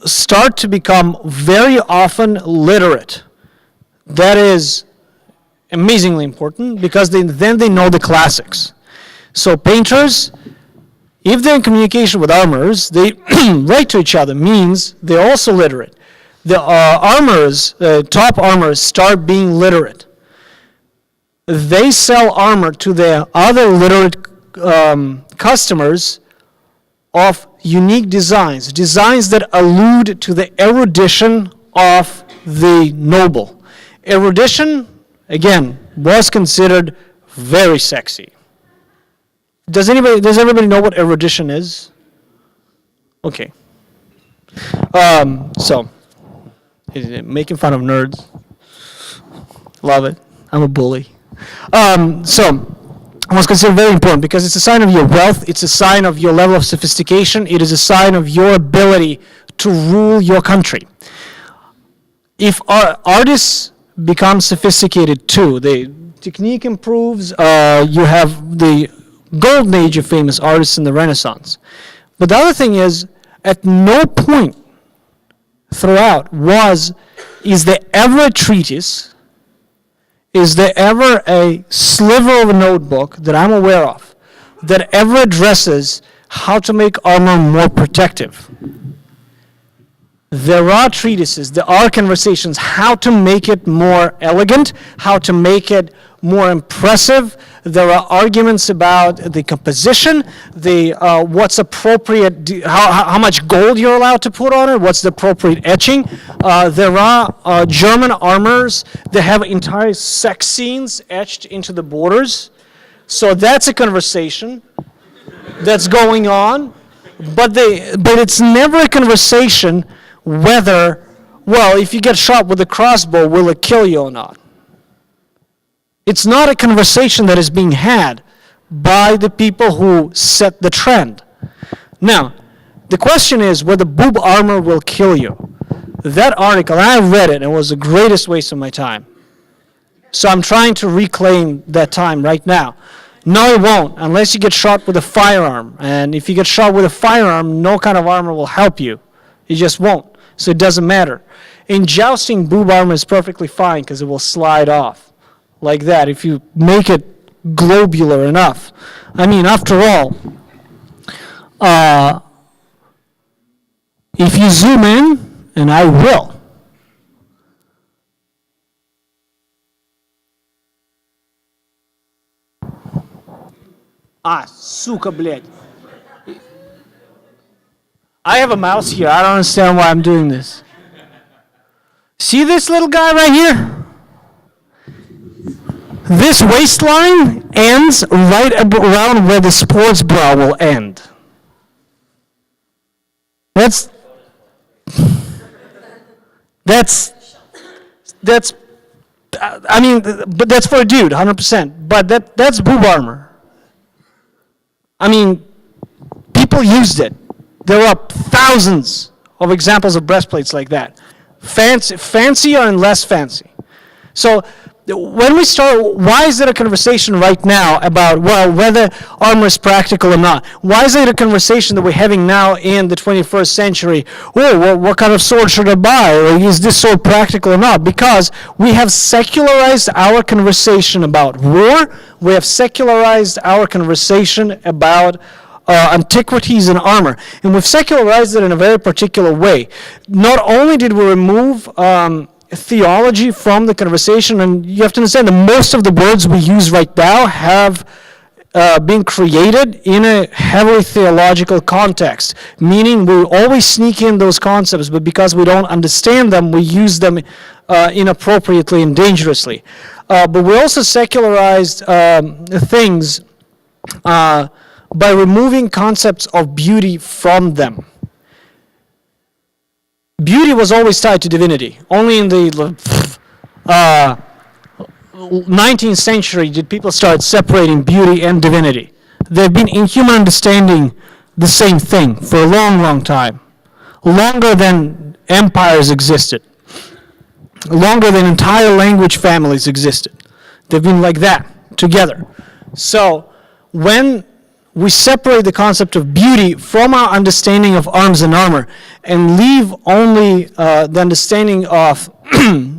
start to become very often literate. That is amazingly important because then they know the classics. So painters, if they're in communication with armorers, they write to each other, means they're also literate. The top armorers start being literate. They sell armor to their other literate customers of unique designs that allude to the erudition of the noble. Erudition, again, was considered very sexy. Does everybody know what erudition is? Okay. So, making fun of nerds. Love it. I'm a bully. So, it was considered very important because it's a sign of your wealth, it's a sign of your level of sophistication, it is a sign of your ability to rule your country. If artists become sophisticated too, the technique improves, you have the golden age of famous artists in the Renaissance. But the other thing is, at no point throughout is there ever a treatise, is there ever a sliver of a notebook that I'm aware of that ever addresses how to make armor more protective? There are treatises, there are conversations, how to make it more elegant, how to make it more impressive. There are arguments about the composition, what's appropriate, how much gold you're allowed to put on it, what's the appropriate etching. There are German armors that have entire sex scenes etched into the borders. So that's a conversation that's going on, but it's never a conversation whether, well, if you get shot with a crossbow, will it kill you or not? It's not a conversation that is being had by the people who set the trend. Now, the question is whether boob armor will kill you. That article, I read it, and it was the greatest waste of my time. So I'm trying to reclaim that time right now. No, it won't, unless you get shot with a firearm. And if you get shot with a firearm, no kind of armor will help you. It just won't. So it doesn't matter. In jousting, boob armor is perfectly fine because it will slide off like that if you make it globular enough. I mean, after all, if you zoom in, and I will, suka, блядь. I have a mouse here. I don't understand why I'm doing this. See this little guy right here? This waistline ends right around where the sports bra will end. That's I mean, but that's for a dude, 100%. But that's boob armor. I mean, people used it. There are thousands of examples of breastplates like that. Fancier and less fancy. So when we start, why is there a conversation right now about, well, whether armor is practical or not? Why is it a conversation that we're having now in the 21st century? Oh, well, what kind of sword should I buy? Or is this sword practical or not? Because we have secularized our conversation about war. We have secularized our conversation about antiquities and armor. And we've secularized it in a very particular way. Not only did we remove theology from the conversation, and you have to understand that most of the words we use right now have been created in a heavily theological context, meaning we always sneak in those concepts, but because we don't understand them, we use them inappropriately and dangerously. But we also secularized things by removing concepts of beauty from them. Beauty was always tied to divinity. Only in the 19th century did people start separating beauty and divinity. They've been in human understanding the same thing for a long, long time. Longer than empires existed. Longer than entire language families existed. They've been like that, together. So when we separate the concept of beauty from our understanding of arms and armor and leave only the understanding of,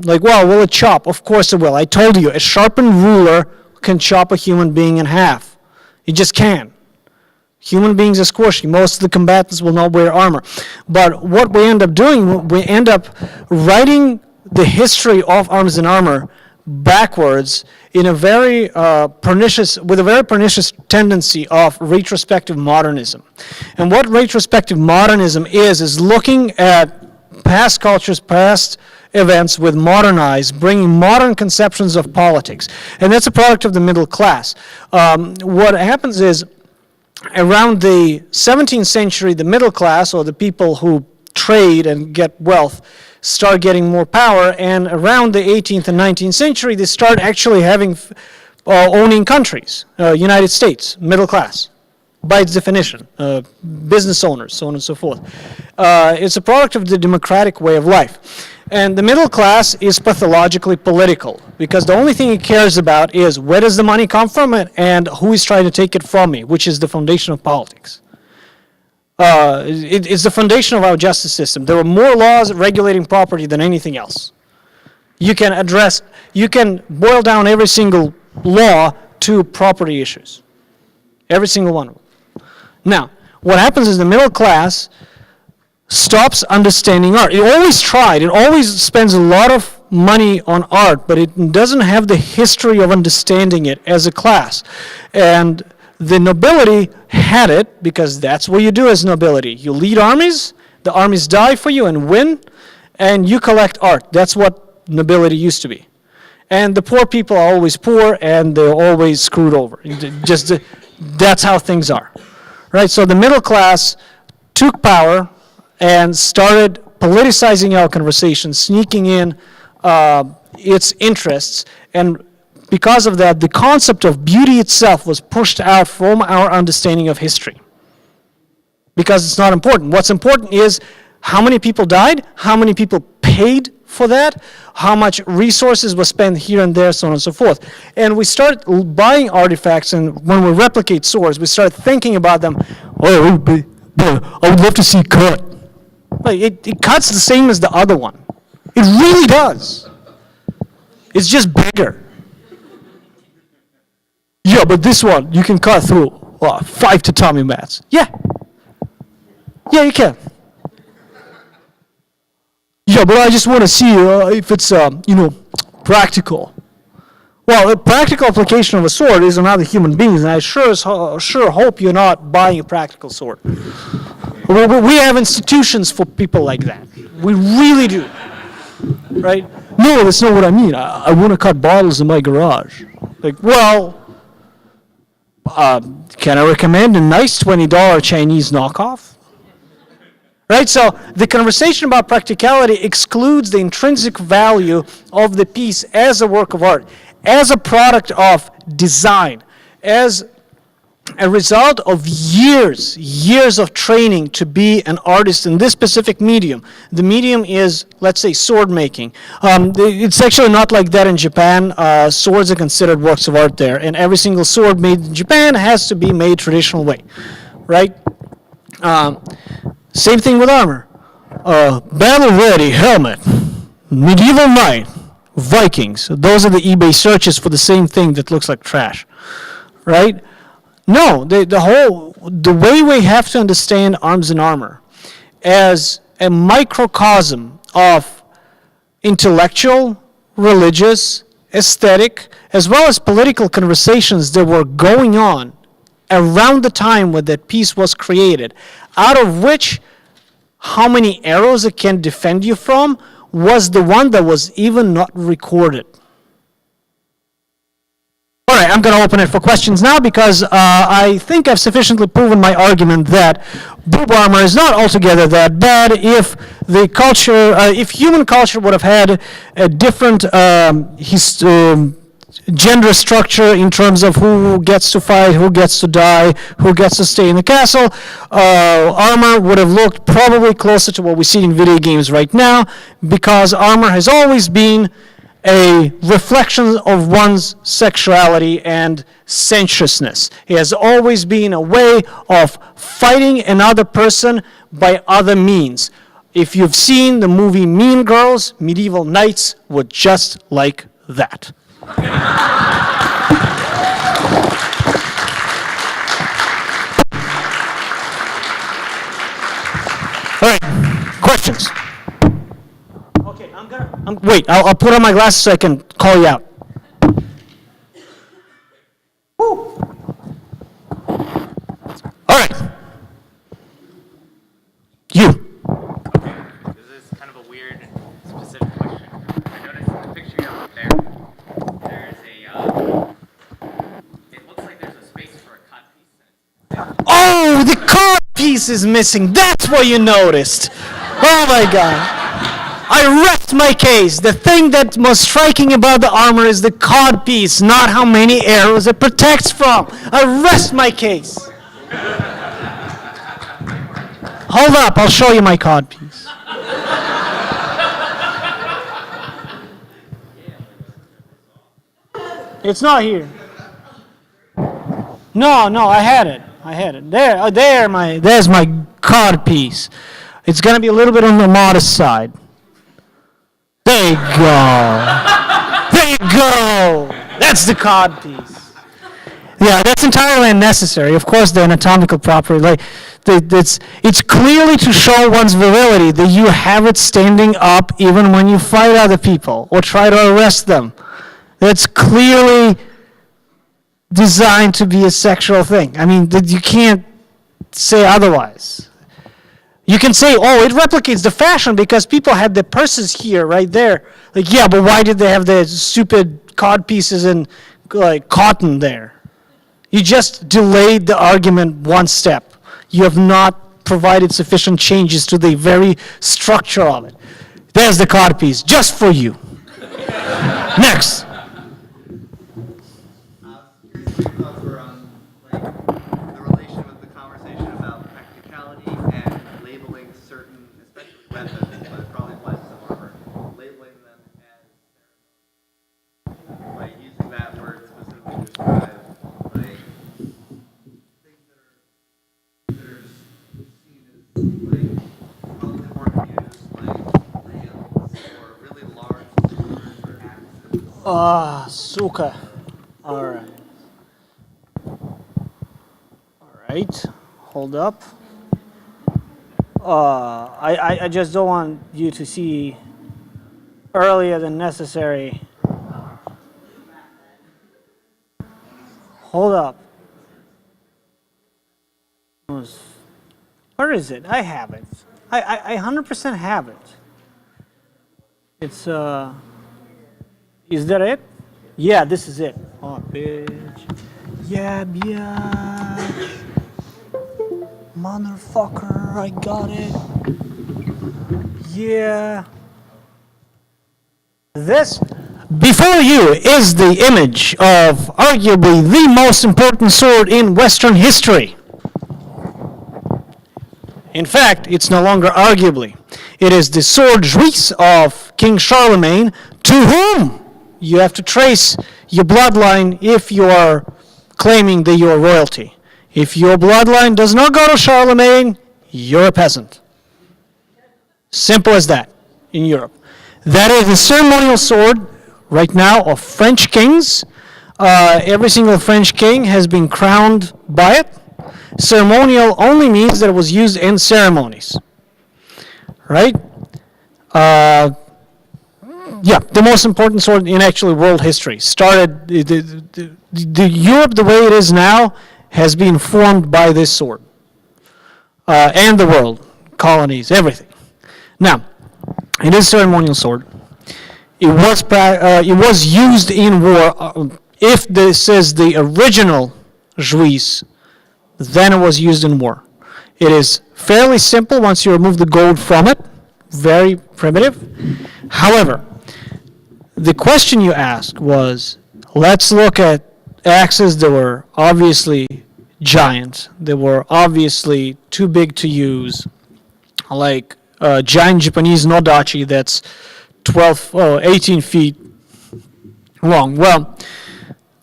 like, well, will it chop? Of course it will. I told you, a sharpened ruler can chop a human being in half. It just can. Human beings are squishy. Most of the combatants will not wear armor. But what we end up doing, we end up writing the history of arms and armor backwards in a very pernicious tendency of retrospective modernism. And what retrospective modernism is looking at past cultures, past events with modern eyes, bringing modern conceptions of politics. And that's a product of the middle class. What happens is, around the 17th century, the middle class, or the people who trade and get wealth, start getting more power, and around the 18th and 19th century, they start actually having owning countries. United States, middle class, by its definition, business owners, so on and so forth. It's a product of the democratic way of life. And the middle class is pathologically political, because the only thing it cares about is where does the money come from and who is trying to take it from me, which is the foundation of politics. It's the foundation of our justice system. There are more laws regulating property than anything else. You can boil down every single law to property issues. Every single one of them. Now, what happens is the middle class stops understanding art. It always tried. It always spends a lot of money on art, but it doesn't have the history of understanding it as a class. And the nobility had it, because that's what you do as nobility. You lead armies, the armies die for you and win, and you collect art. That's what nobility used to be. And the poor people are always poor, and they're always screwed over. That's how things are. Right? So the middle class took power and started politicizing our conversation, sneaking in its interests, and because of that, the concept of beauty itself was pushed out from our understanding of history. Because it's not important. What's important is how many people died, how many people paid for that, how much resources were spent here and there, so on and so forth. And we start buying artifacts, and when we replicate swords, we start thinking about them, oh, I would love to see cut. Like, it cuts the same as the other one. It really does. It's just bigger. Yeah, but this one, you can cut through 5 tatami mats. Yeah. Yeah, you can. Yeah, but I just want to see if it's, practical. Well, a practical application of a sword is on other human beings, and I sure hope you're not buying a practical sword. We have institutions for people like that. We really do. Right? No, that's not what I mean. I want to cut bottles in my garage. Like, well, can I recommend a nice $20 Chinese knockoff? Right? So the conversation about practicality excludes the intrinsic value of the piece as a work of art, as a product of design, as a result of years of training to be an artist in this specific medium. The medium is, let's say, sword making. It's actually not like that in Japan. Swords are considered works of art there, and every single sword made in Japan has to be made traditional way, right? Same thing with armor. Battle ready helmet, medieval knight, Vikings. Those are the eBay searches for the same thing that looks like trash, right? No, the way we have to understand arms and armor as a microcosm of intellectual, religious, aesthetic, as well as political conversations that were going on around the time when that piece was created, out of which how many arrows it can defend you from was the one that was even not recorded. All right, I'm going to open it for questions now, because I think I've sufficiently proven my argument that boob armor is not altogether that bad if the culture, if human culture would have had a different gender structure in terms of who gets to fight, who gets to die, who gets to stay in the castle, armor would have looked probably closer to what we see in video games right now, because armor has always been a reflection of one's sexuality and sensuousness. It has always been a way of fighting another person by other means. If you've seen the movie Mean Girls, medieval knights were just like that. All right, questions? Okay, wait, I'll put on my glasses so I can call you out. Woo. All right. You. This is kind of a weird and specific question. I noticed in the picture you have up there, there's it looks like there's a space for a cut piece in it. Oh, the card piece is missing. That's what you noticed. Oh my God. I rest my case. The thing that most striking about the armor is the card piece, not how many arrows it protects from. I rest my case. Hold up, I'll show you my card piece. It's not here. No, I had it. There's my card piece. It's gonna be a little bit on the modest side. There you go. There you go. That's the cod piece. Yeah, that's entirely unnecessary. Of course, the anatomical property, it's clearly to show one's virility that you have it standing up even when you fight other people or try to arrest them. That's clearly designed to be a sexual thing. I mean, you can't say otherwise. You can say, oh, it replicates the fashion because people had their purses here, right there. Like, yeah, but why did they have the stupid cod pieces and like cotton there? You just delayed the argument one step. You have not provided sufficient changes to the very structure of it. There's the cod piece, just for you. Next. Over on the relation with the conversation about practicality and labeling certain, especially weapons, but it probably applies to some armor, labeling them as like using that word specifically to describe like things that are seen as like probably more used like rails or really large swords or axes. Suka. All right. Right, hold up. I just don't want you to see earlier than necessary. Hold up. Where is it? I have it. I 100% have it. It's, is that it? Yeah, this is it. Oh, bitch. Yeah, bitch. Motherfucker, I got it. Yeah. This before you is the image of arguably the most important sword in Western history. In fact, it's no longer arguably. It is the sword Juif of King Charlemagne, to whom you have to trace your bloodline if you are claiming that you're royalty. If your bloodline does not go to Charlemagne, you're a peasant. Simple as that in Europe. That is the ceremonial sword right now of French kings. Every single French king has been crowned by it. Ceremonial only means that it was used in ceremonies. Right? Yeah, the most important sword in actually world history. Started, the Europe the way it is now has been formed by this sword. And the world, colonies, everything. Now, it is a ceremonial sword. It was used in war. If this is the original Juif, then it was used in war. It is fairly simple once you remove the gold from it. Very primitive. However, the question you asked was, let's look at axes that were obviously giant. They were obviously too big to use, like a giant Japanese nodachi that's 18 feet Wrong. Well,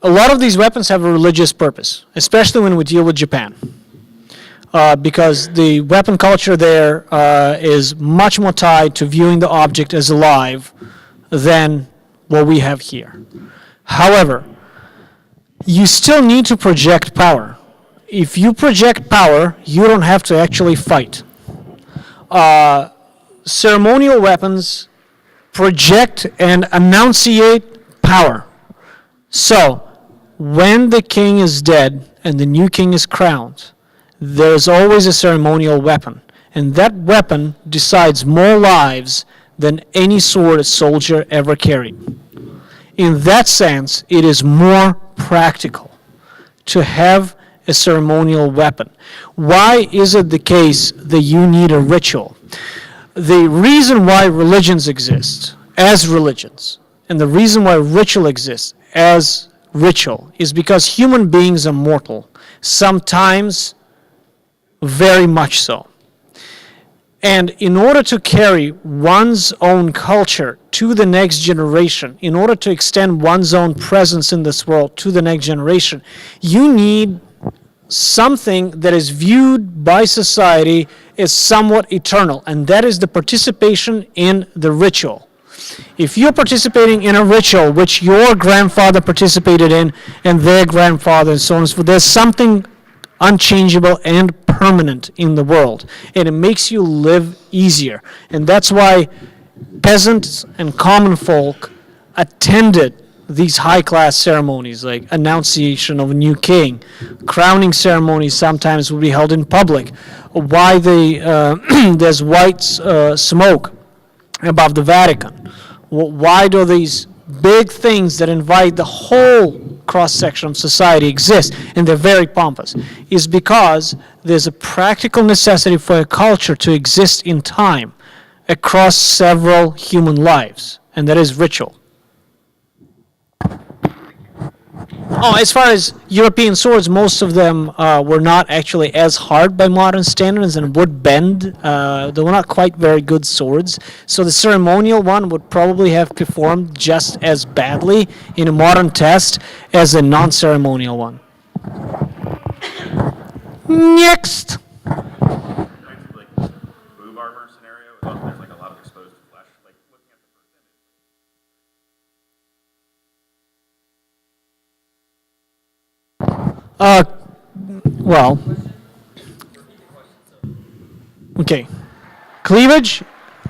a lot of these weapons have a religious purpose, especially when we deal with Japan. Because the weapon culture there is much more tied to viewing the object as alive than what we have here. However, you still need to project power. If you project power, you don't have to actually fight. Ceremonial weapons project and enunciate power. So, when the king is dead and the new king is crowned, there's always a ceremonial weapon. And that weapon decides more lives than any sword a soldier ever carried. In that sense, it is more practical to have a ceremonial weapon. Why is it the case that you need a ritual? The reason why religions exist as religions, and the reason why ritual exists as ritual, is because human beings are mortal, sometimes very much so. And in order to carry one's own culture to the next generation, in order to extend one's own presence in this world to the next generation, you need something that is viewed by society as somewhat eternal, and that is the participation in the ritual. If you're participating in a ritual which your grandfather participated in, and their grandfather, and so on and so forth, there's something unchangeable and permanent in the world, and it makes you live easier. And that's why peasants and common folk attended these high-class ceremonies, like annunciation of a new king. Crowning ceremonies sometimes would be held in public. Why there's white smoke above the Vatican? Why do these big things that invite the whole cross-section of society exist, and they're very pompous, is because there's a practical necessity for a culture to exist in time across several human lives, and that is ritual. Oh, as far as European swords, most of them were not actually as hard by modern standards and would bend. They were not quite very good swords. So the ceremonial one would probably have performed just as badly in a modern test as a non-ceremonial one. Next. Like boob armor scenario, there's like a lot of exposed flesh. Like looking at the first image. Well, okay. Cleavage?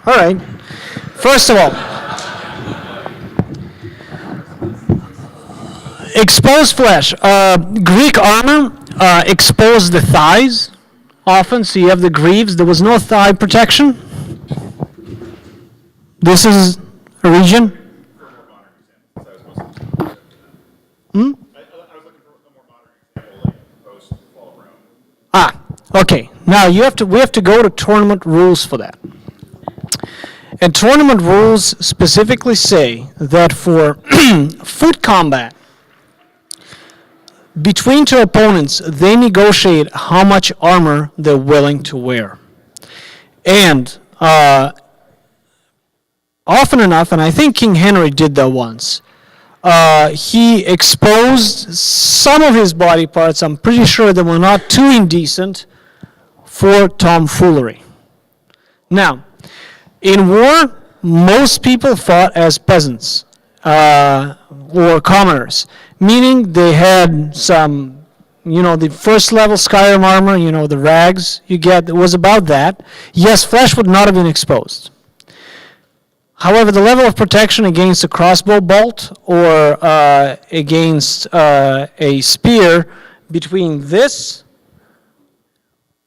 All right. First of all, exposed flesh. Greek armor exposed the thighs often, so you have the greaves. There was no thigh protection. This is a region. Okay. Now we have to go to tournament rules for that. And tournament rules specifically say that for foot combat, between two opponents, they negotiate how much armor they're willing to wear. And often enough, and I think King Henry did that once, he exposed some of his body parts, I'm pretty sure they were not too indecent, for tomfoolery. Now, in war, most people fought as peasants or commoners, meaning they had some, the first level Skyrim armor, the rags you get, it was about that. Yes, flesh would not have been exposed. However, the level of protection against a crossbow bolt or against a spear between this,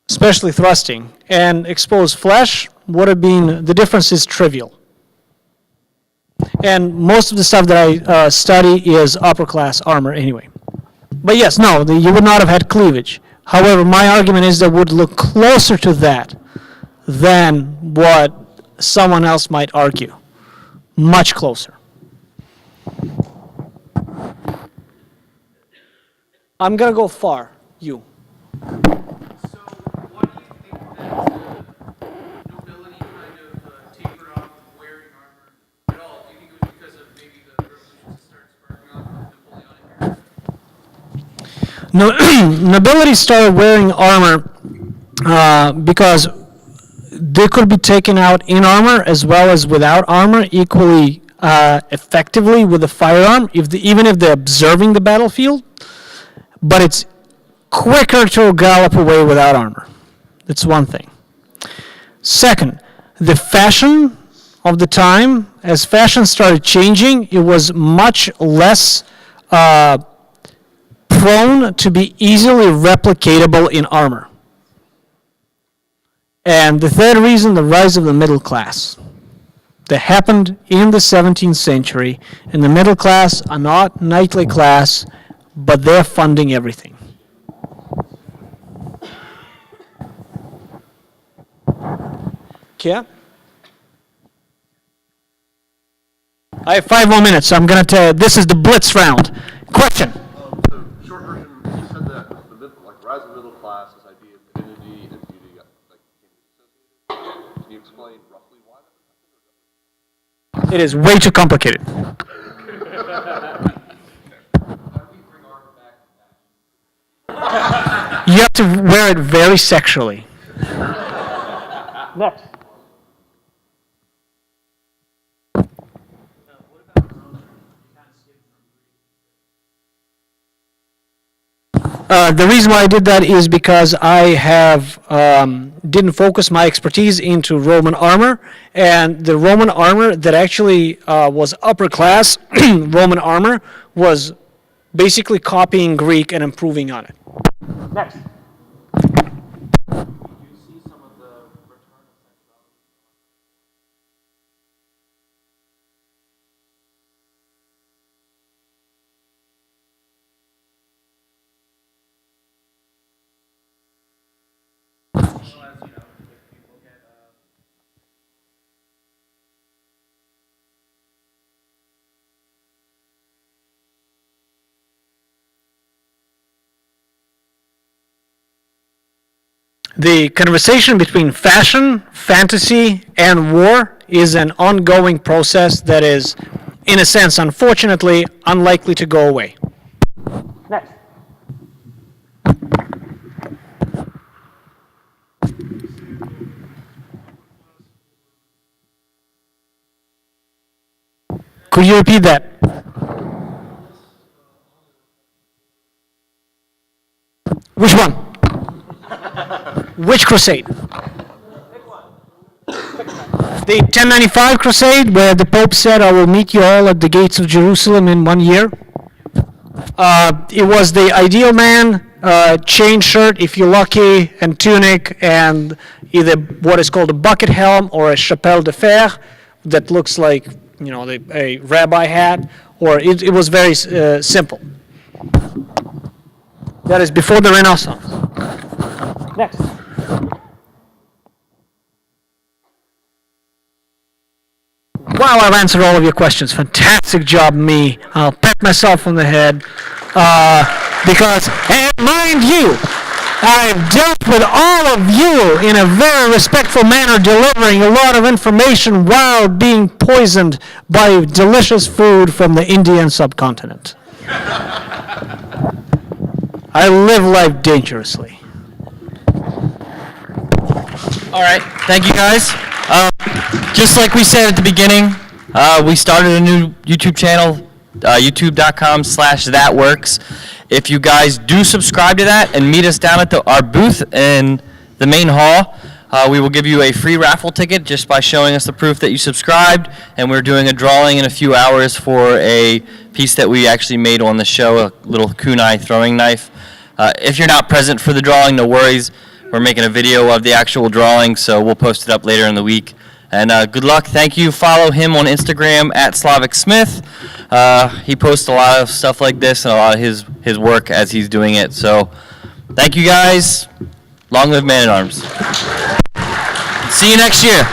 especially thrusting, and exposed flesh would have been, the difference is trivial. And most of the stuff that I study is upper class armor anyway. But yes, no, you would not have had cleavage. However, my argument is that would look closer to that than what someone else might argue. Much closer. I'm going to go far. You. So, why do you think that nobility kind of tapered off wearing armor at all? Do you think it was because of maybe the revolution that started sparking No, nobility started wearing armor because they could be taken out in armor as well as without armor equally effectively with a firearm, even if they're observing the battlefield. But it's quicker to gallop away without armor. That's one thing. Second, the fashion of the time, as fashion started changing, it was much less prone to be easily replicatable in armor. And the third reason, the rise of the middle class. That happened in the 17th century, and the middle class are not knightly class, but they're funding everything. Yeah? I have 5 more minutes, so I'm going to tell you, this is the blitz round. Question? So, short version, you said that like rise of the middle class, this idea of identity and beauty, like associated. Can you explain roughly why that? It is way too complicated. You have to wear it very sexually. Next. The reason why I did that is because I have didn't focus my expertise into Roman armor, and the Roman armor that actually was upper class Roman armor was basically copying Greek and improving on it. Next. The conversation between fashion, fantasy, and war is an ongoing process that is, in a sense, unfortunately, unlikely to go away. Next. Could you repeat that? Which one? Which crusade? The 1095 crusade, where the Pope said, I will meet you all at the gates of Jerusalem in 1 year. It was the ideal man, chain shirt if you're lucky, and tunic, and either what is called a bucket helm or a chapelle de fer that looks like, you know, a rabbi hat, or it was very simple. That is before the Renaissance. Next. Wow, I've answered all of your questions. Fantastic job, me. I'll pat myself on the head. Because, and mind you, I've dealt with all of you in a very respectful manner, delivering a lot of information while being poisoned by delicious food from the Indian subcontinent. I live life dangerously. All right, thank you guys. Just like we said at the beginning, we started a new YouTube channel, youtube.com/thatworks. If you guys do subscribe to that and meet us down at our booth in the main hall, we will give you a free raffle ticket just by showing us the proof that you subscribed, and we're doing a drawing in a few hours for a piece that we actually made on the show, a little kunai throwing knife. If you're not present for the drawing, no worries. We're making a video of the actual drawing, so we'll post it up later in the week. And good luck. Thank you. Follow him on Instagram at SlavicSmith. He posts a lot of stuff like this and a lot of his work as he's doing it. So thank you guys. Long live Man at Arms. See you next year.